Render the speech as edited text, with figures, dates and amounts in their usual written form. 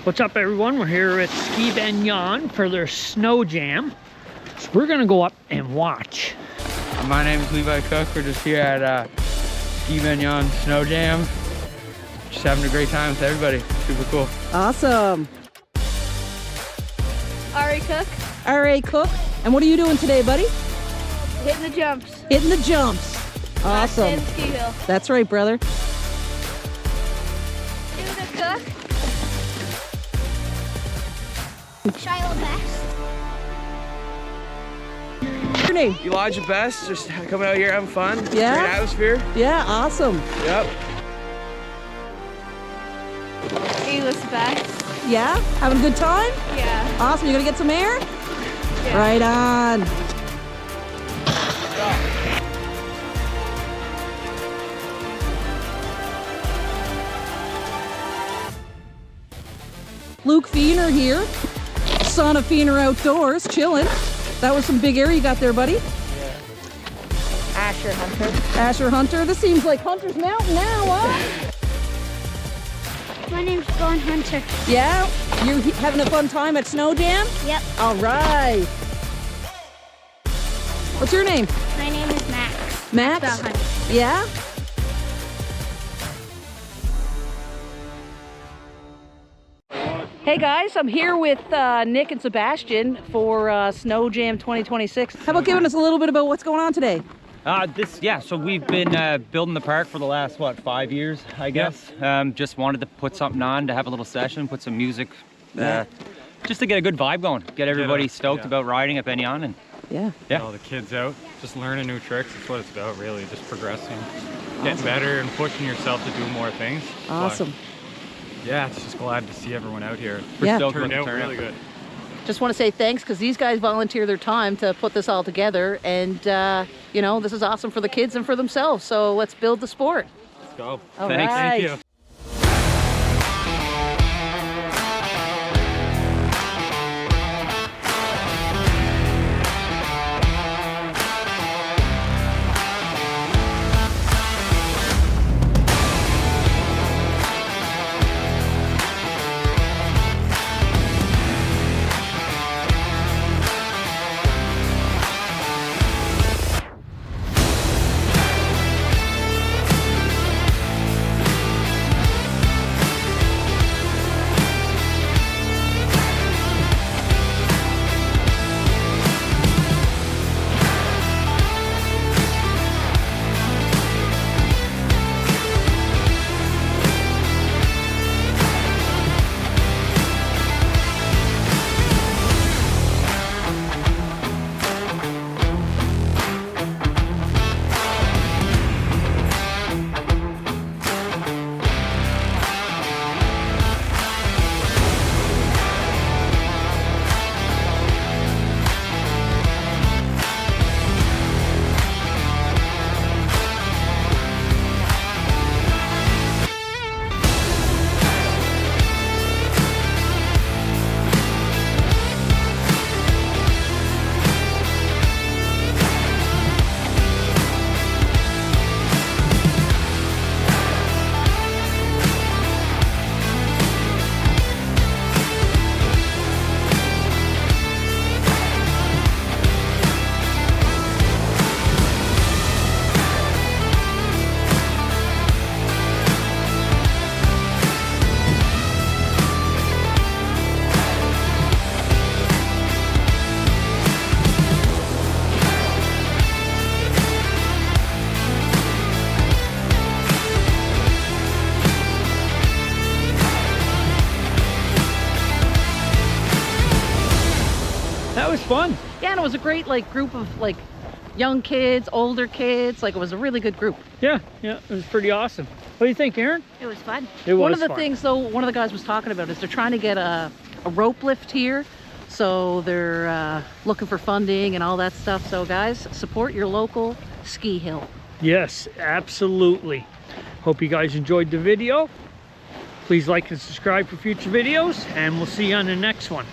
What's up, everyone? We're here at Ski Ben Eoin for their snow jam. So we're gonna go up and watch. My name is Levi Cook. We're just here at Ski Ben Eoin Snow Jam. Just having a great time with everybody. Super cool. Awesome. Ari Cook. R.A. Cook. And what are you doing today, buddy? Hitting the jumps. Hitting the jumps. Awesome. Last day of the ski hill. That's right, brother. Cook. Shiloh Best. What's your name? Elijah Best, just coming out here having fun. Yeah? Great atmosphere. Yeah, awesome. Yep. Elis Best. Yeah? Having a good time? Yeah. Awesome. You gonna get some air? Yeah. Right on. Luke Feener here, son of Feener Outdoors, chilling. That was some big air you got there, buddy. Yeah. Asher Hunter. Asher Hunter. This seems like Hunter's Mountain now, huh? My name's Bon Hunter. Yeah? You're having a fun time at Snow Jam? Yep. All right. What's your name? My name is Max. Max? The Hunter. Yeah? Hey guys, I'm here with Nick and Sebastian for Snow Jam 2026. How about giving us a little bit about what's going on today? So we've been building the park for the last, 5 years, I guess. Yep. Just wanted to put something on, to have a little session, put some music, just to get a good vibe going, get everybody stoked about riding at Ben Eoin. And Get all the kids out, just learning new tricks. That's what it's about, really, just progressing, getting better and pushing yourself to do more things. Awesome. It's just glad to see everyone out here. Yeah. It turned out really good. Just want to say thanks because these guys volunteer their time to put this all together, and you know, this is awesome for the kids and for themselves. So let's build the sport. Let's go. All Thanks. right. Thank you. That was fun. Yeah, and it was a great group of young kids, older kids. It was a really good group. Yeah, it was pretty awesome. What do you think, Aaron? It was fun. It was One of the fun. things, though, one of the guys was talking about is they're trying to get a rope lift here. So they're looking for funding and all that stuff. So guys, support your local ski hill. Yes, absolutely. Hope you guys enjoyed the video. Please like and subscribe for future videos, and we'll see you on the next one.